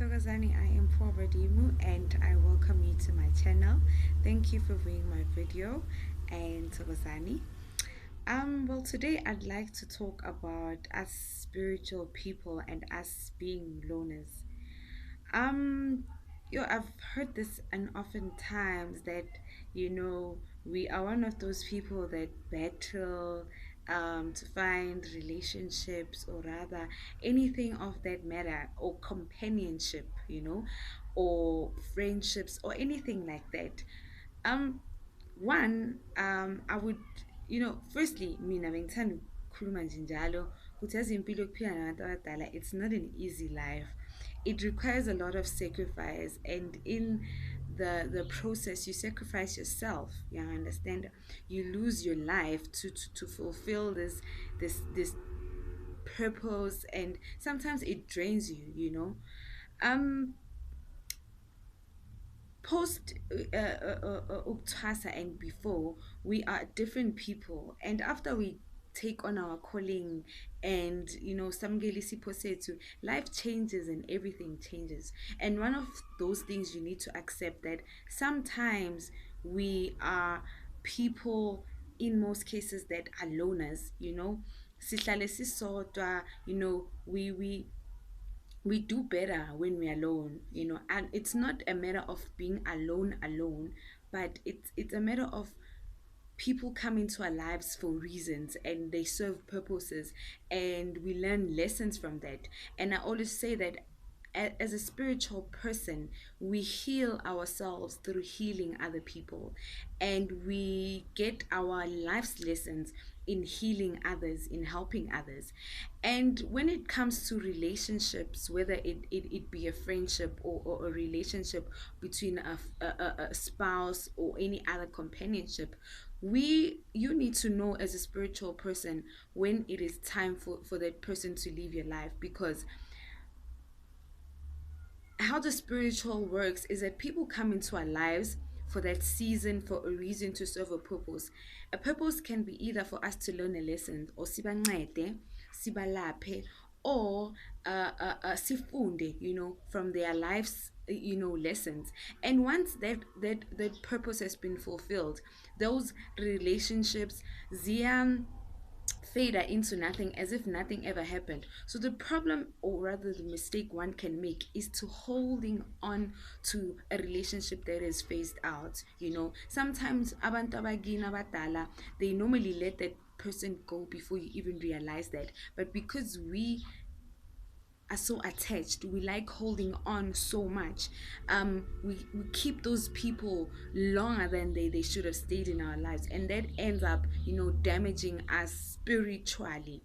Thokozani. I am Dimu and I welcome you to my channel. Thank you for viewing my video and Thokozani. Well, today I'd like to talk about us spiritual people and us being loners. Um, I've heard this and often times that we are one of those people that battle to find relationships, or rather anything of that matter, or companionship, or friendships or anything like that. Um, I would, firstly, mina bengithanda ukukhuluma nje njalo ukuthi yazi impilo yokuphila nabantu abadala, it's not an easy life. It requires a lot of sacrifice, and in the process you sacrifice yourself. You understand? You lose your life to fulfill this purpose, and sometimes it drains you. Um Post Uktasa and before, we are different people, and after we take on our calling, and samgeli sipho sethu, life changes and everything changes. And one of those things you need to accept that sometimes we are people, in most cases, that are loners. Sihlale sisodwa. We do better when we're alone. And it's not a matter of being alone, but it's a matter of people come into our lives for reasons, and they serve purposes, and we learn lessons from that. And I always say that as a spiritual person, we heal ourselves through healing other people, and we get our life's lessons in healing others, in helping others. And when it comes to relationships, whether it be a friendship, or a relationship between a spouse or any other companionship, you need to know, as a spiritual person, when it is time for that person to leave your life. Because how the spiritual works is that people come into our lives for that season, for a reason, to serve a purpose. A purpose can be either for us to learn a lesson, or sibancede, sibalaphe, or sifunde, from their lives, lessons. And once that purpose has been fulfilled, those relationships, ziam fader into nothing, as if nothing ever happened. So the problem, or rather the mistake one can make, is to holding on to a relationship that is phased out. Sometimes abantu abagina abadala, they normally let that person go before you even realize that. But because we are so attached, we like holding on so much, we keep those people longer than they should have stayed in our lives, and that ends up damaging us spiritually.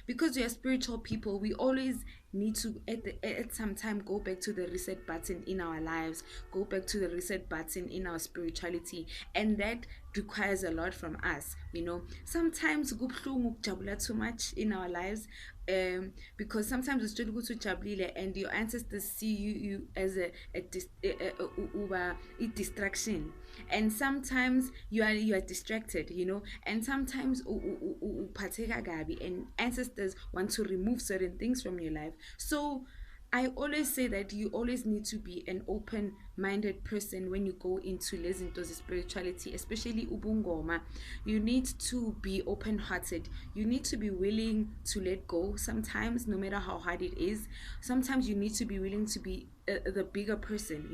Because we are spiritual people, we always need to, at some time, go back to the reset button in our lives, go back to the reset button in our spirituality, and that requires a lot from us. Sometimes kubuhlungu ukujabula too much in our lives, because sometimes it's ukuthi ujabulile and your ancestors see you as a distraction, and sometimes you are distracted, and sometimes uphatheka kabi, and ancestors want to remove certain things from your life. So I always say that you always need to be an open-minded person when you go into lezinto spirituality, especially ubungoma. You need to be open-hearted. You need to be willing to let go sometimes, no matter how hard it is. Sometimes you need to be willing to be the bigger person,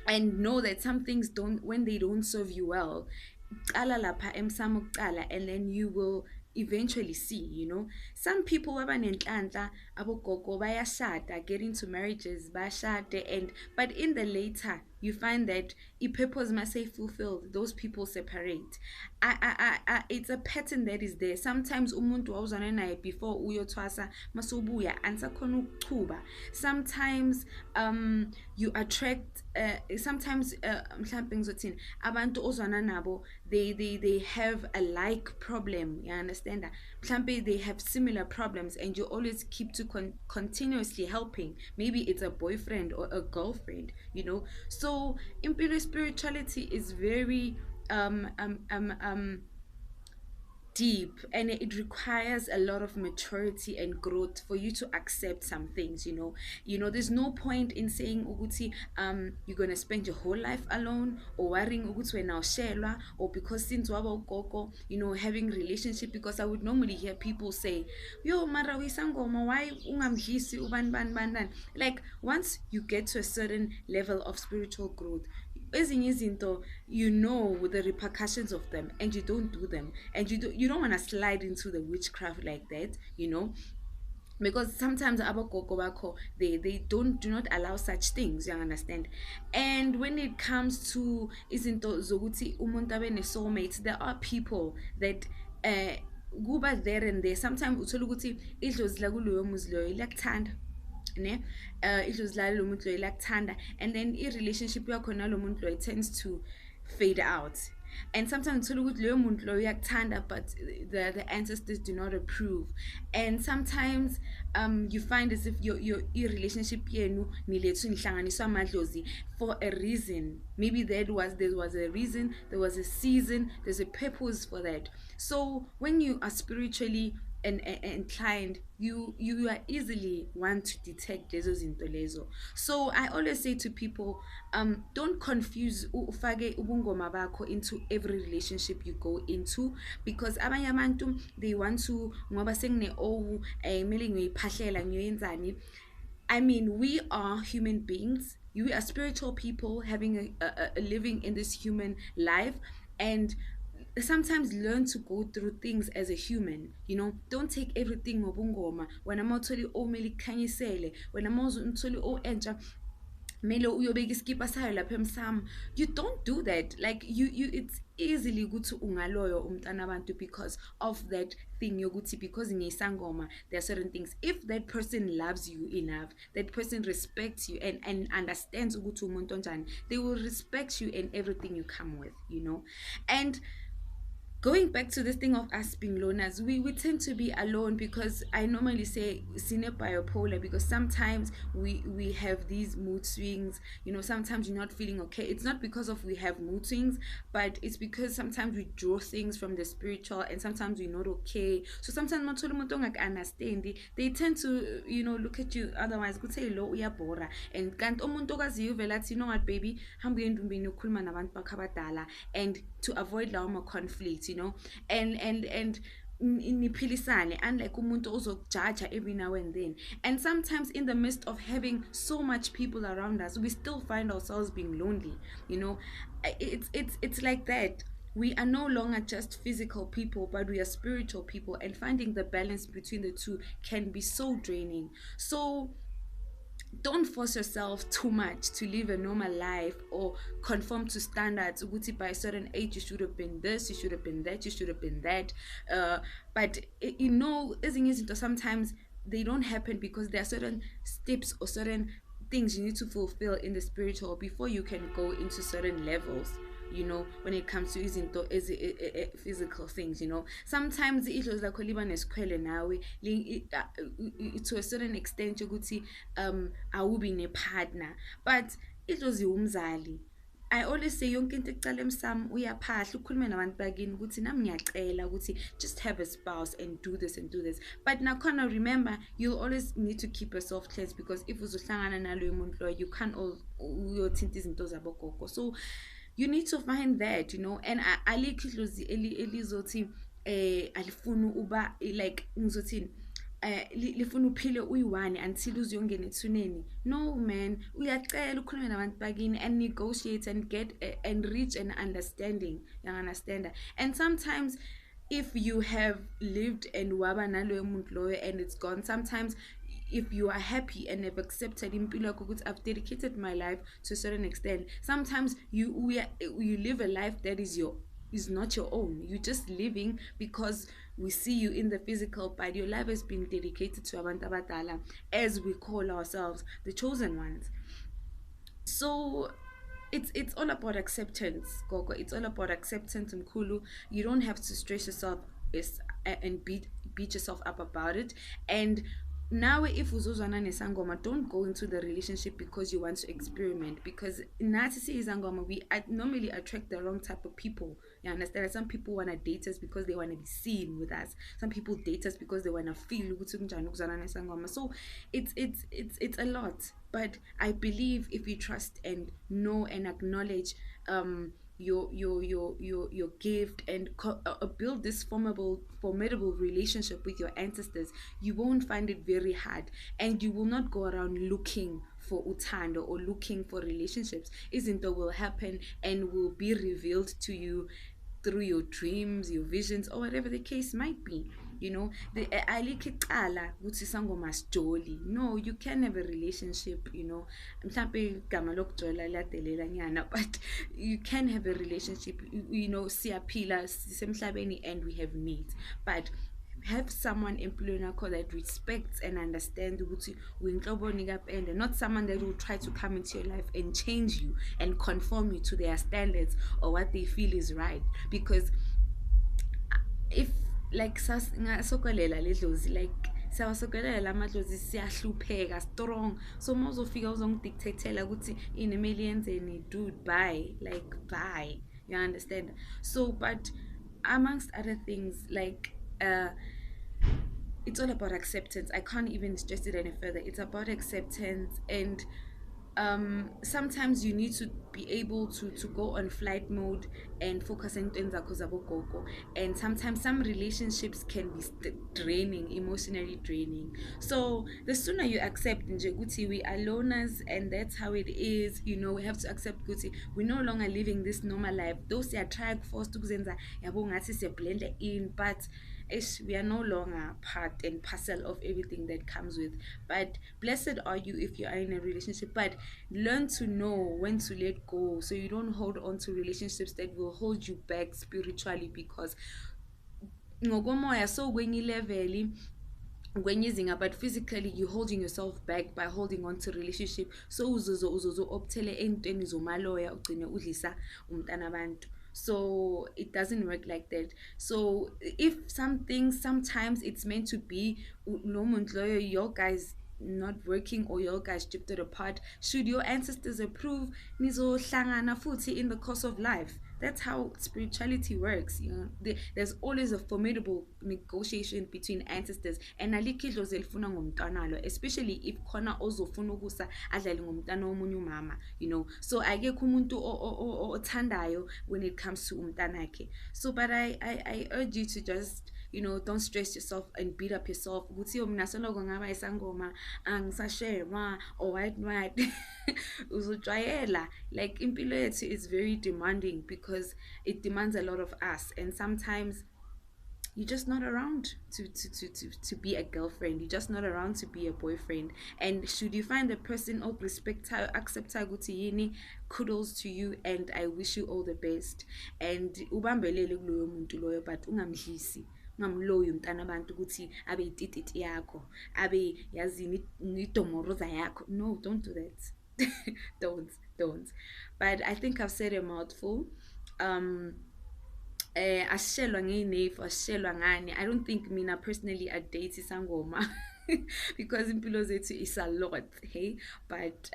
and know that some things don't, when they don't serve you well, qala lapha emsamo kuqala, and then you will eventually see. Some people abanenhlanhla, abogogo bayashada, get into marriages, bashade, but in the later you find that purpose must say fulfilled, those people separate. It's a pattern that is there. Sometimes umuntu wawuzana naye before uyothwasa masubuya ansakhona ukuchuba. Sometimes you attract, sometimes mhlambe ngizothini, abantu ozwana nabo, they have a like problem. You understand that? Mhlambe they have similar problems, and you always keep to continuously helping. Maybe it's a boyfriend or a girlfriend. So imperial spirituality is very deep, and it requires a lot of maturity and growth for you to accept some things. There's no point in saying ukuthi you're gonna spend your whole life alone, or worrying ukuthi wena ushelwa, or because since waba ugogo, having relationship. Because I would normally hear people say, yo mara wisangoma, why ungamdlisi ubani bani bani bani. Like, once you get to a certain level of spiritual growth, ezinye izinto, the repercussions of them, and you don't do them, and you don't want to slide into the witchcraft like that. Because sometimes abogogo bakho, they do not allow such things, you understand. And when it comes to izinto zokuthi umuntu abe ne soulmates, there are people that kuba there and there. Sometimes uthola ukuthi idlozi lakuloyo muzi loyo liyakuthanda, ne idlozi lalo muntu loyo liyakuthanda, and then i-relationship yakho nalo muntu loyo tends to fade out. And sometimes uthola ukuthi leyo muntu loyo uyakuthanda, but the ancestors do not approve. And sometimes you find as if your relationship yenu nilethu nihlanganiswa amadlozi for a reason. Maybe there was a reason, there was a season, there's a purpose for that. So when you are spiritually and inclined, you are easily want to detect lezo zinto lezo. So I always say to people, don't confuse ufake ubungoma bakho into every relationship you go into, because abanye abantu, they want to, ngoba sengine mele ngiyoyiphahlela ngiyoyenzani. I mean, we are human beings, we are spiritual people having a living in this human life, and sometimes learn to go through things as a human. Don't take everything ngobungoma. Wena mawutholi omele ikhanyisele, wena mawutholi entsha mele uyobeka iskipa sayo lapha emsamo. You don't do that. Like, you it's easily ukuthi ungaloyo umntana abantu because of that thing yokuthi, because ngiyisangoma, there are certain things. If that person loves you enough, that person respects you and understands ukuthi umuntu onjani, they will respect you in everything you come with. And going back to this thing of us being loners, we tend to be alone, because I normally say sine bipolar, because sometimes we have these mood swings. Sometimes you're not feeling okay. It's not because of we have mood swings, but it's because sometimes we draw things from the spiritual, and sometimes we're not okay. So sometimes understand, they tend to look at you otherwise could say lo uyabora, and kanti umuntu okaziyo vela athi, what baby, hamba endumbeni ukhuluma nabantu bakho abadala, and to avoid lawo conflicts, and niphilisane, unlike umuntu ozokujaja every now and then. And sometimes in the midst of having so much people around us, we still find ourselves being lonely. It's like that. We are no longer just physical people, but we are spiritual people, and finding the balance between the two can be so draining. So don't force yourself too much to live a normal life or conform to standards. By a certain age, you should have been this, you should have been that, you should have been that. But sometimes they don't happen because there are certain steps or certain things you need to fulfill in the spiritual before you can go into certain levels. When it comes to izinto physical things. Sometimes idlozi lakho liba nesikhwele nawe to a certain extent ukuthi awubi nepartner, but idlozi umzali. I always say yonke into ekucala emsamo uyaphahla ukhulume nabantu bakini ukuthi nami ngiyacela ukuthi just have a spouse and do this and do this. But nakhona remember, you'll always need to keep yourself cleansed, because if uzohlangana naloyo muntu loyo, you can't uyothinta izinto zabogogo. So you need to find that, and alikho idlozi elizothi alifuna uba like ngizothini lifuna uphile uyi-one until uziyongena ethuneni. No man, uyacela ukhulume nabantu bakini and negotiate and get and reach an understanding. You understand that? And sometimes if you have lived and waba naloyo muntu loyo and it's gone, sometimes if you are happy and have accepted impilo yakho ukuthi I've dedicated my life to a certain extent, sometimes you live a life that is not your own. You're just living because we see you in the physical, but your life has been dedicated to abantu abadala, as we call ourselves, the chosen ones. So it's all about acceptance, Gogo. It's all about acceptance, Mkhulu. You don't have to stress yourself and beat yourself up about it. And now if uzozwana nesangoma, don't go into the relationship because you want to experiment, because nathi siyizangoma, we normally attract the wrong type of people. You understand? Some people want to date us because they want to be seen with us. Some people date us because they want to feel ukuthi kunjani ukuzwana nesangoma. So it's a lot. But I believe if you trust and know and acknowledge your gift and build this formidable relationship with your ancestors, you won't find it very hard, and you will not go around looking for utando or looking for relationships. Izinto will happen and will be revealed to you through your dreams, your visions, or whatever the case might be. You know, the alikicala ukuthi sangoma sijoli. No, you can have a relationship, you know. Mhlambe igama lokujola liyadelela nyana, but you can have a relationship, you know, siyaphila sisemhlabeni and we have needs. But have someone employing yakho that respects and understands ukuthi uyinhloboni kapende, not someone that will try to come into your life and change you and conform you to their standards or what they feel is right. Because if like ngasokolela ledlozi, like siyawasokelela lamadlozi, siyahlupheka strong. So uma uzofika uzongidictatela ukuthi inemeli yenzeni, dude, bye, like bye, you understand? So but amongst other things, like it's all about acceptance. I can't even stress it any further. It's about acceptance, and sometimes you need to be able to go on flight mode and focus on things like gogo. And sometimes some relationships can be draining, emotionally draining. So the sooner you accept nje ukuthi we are loners and that's how it is, you know, we have to accept ukuthi we're no longer living this normal life. Those are trying forced to kuzenza yabo ngathi siya blend in, but we are no longer part and parcel of everything that comes with. But blessed are you if you are in a relationship, but learn to know when to let go so you don't hold on to relationships that will hold you back spiritually. Because ngokomoya so kwenye level kwenye izinga, but physically you're holding yourself back by holding on to relationship. So uzozo optele entweni zomaloya ugcine udlisa umntana abantu. So it doesn't work like that. So if something, sometimes it's meant to be no muntu your guys not working or your guys drifted apart, should your ancestors approve, nizohlangana futhi in the course of life. That's how spirituality works, you know. There's always a formidable negotiation between ancestors, and alikho idlozi elifuna ngomntwana lo, especially if khona ozofuna ukusa adlale ngomntwana womunye umama, you know. So akekho umuntu othandayo when it comes to umntanakhe. So but I urge you to just, you know, don't stress yourself and beat up yourself ukuthi mina soloko ngaba isangoma angisashema or what uzojwayela. Like impilo yethu is very demanding because it demands a lot of us, and sometimes you're just not around to be a girlfriend, you're just not around to be a boyfriend. And should you find the person of respect accept ukuthi yini, kudos to you and I wish you all the best. And ubambelele kuloyo muntu loyo, but ungamdlisi, ungamloyi umntana abantu ukuthi abe itititi yakho, abe yazini idomoroza yakho. No, don't do that. don't. But I think I've said a mouthful. Ashelwa ngey'nefu, ashelwa ngani. I don't think mina personally a date isangoma because impilo zethu is a lot, hey. But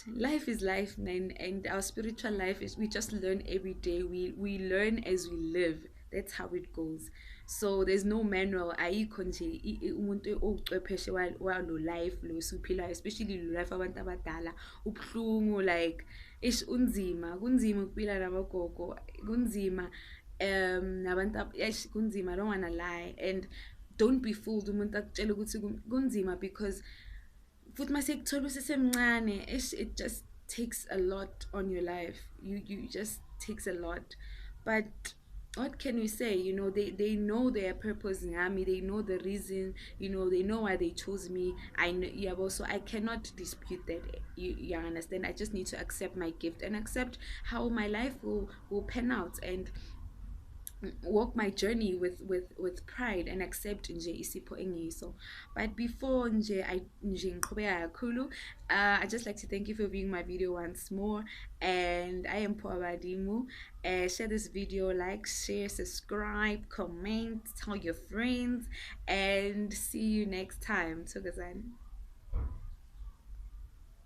life is life, and our spiritual life is, we just learn every day. We learn as we live. That's how it goes. So there's no manual. Ayikho nje umuntu owuchwepheshe walo life lo suphilayo, especially lo life abantu abadala. Ubhlungu, like ish unzima, kunzima ukuphila nabogogo, kunzima nabantu kunzima. I don't want to lie, and don't be fooled umuntu akutshela ukuthi kunzima, because futhi masekuthola usesemncane, it just takes a lot on your life. You just takes a lot. But what can we say? You know, they know their purpose in army, they know the reason, you know, they know why they chose me. I know, yeah, but so I cannot dispute that. You understand? I just need to accept my gift and accept how my life will pan out, and walk my journey with pride and accept nje isipho engiso. But before nje ngiqhubeka kakhulu, I just like to thank you for viewing my video once more, and I am Pho Abadimu. Share this video, like, share, subscribe, comment, tell your friends, and see you next time. Thokozani.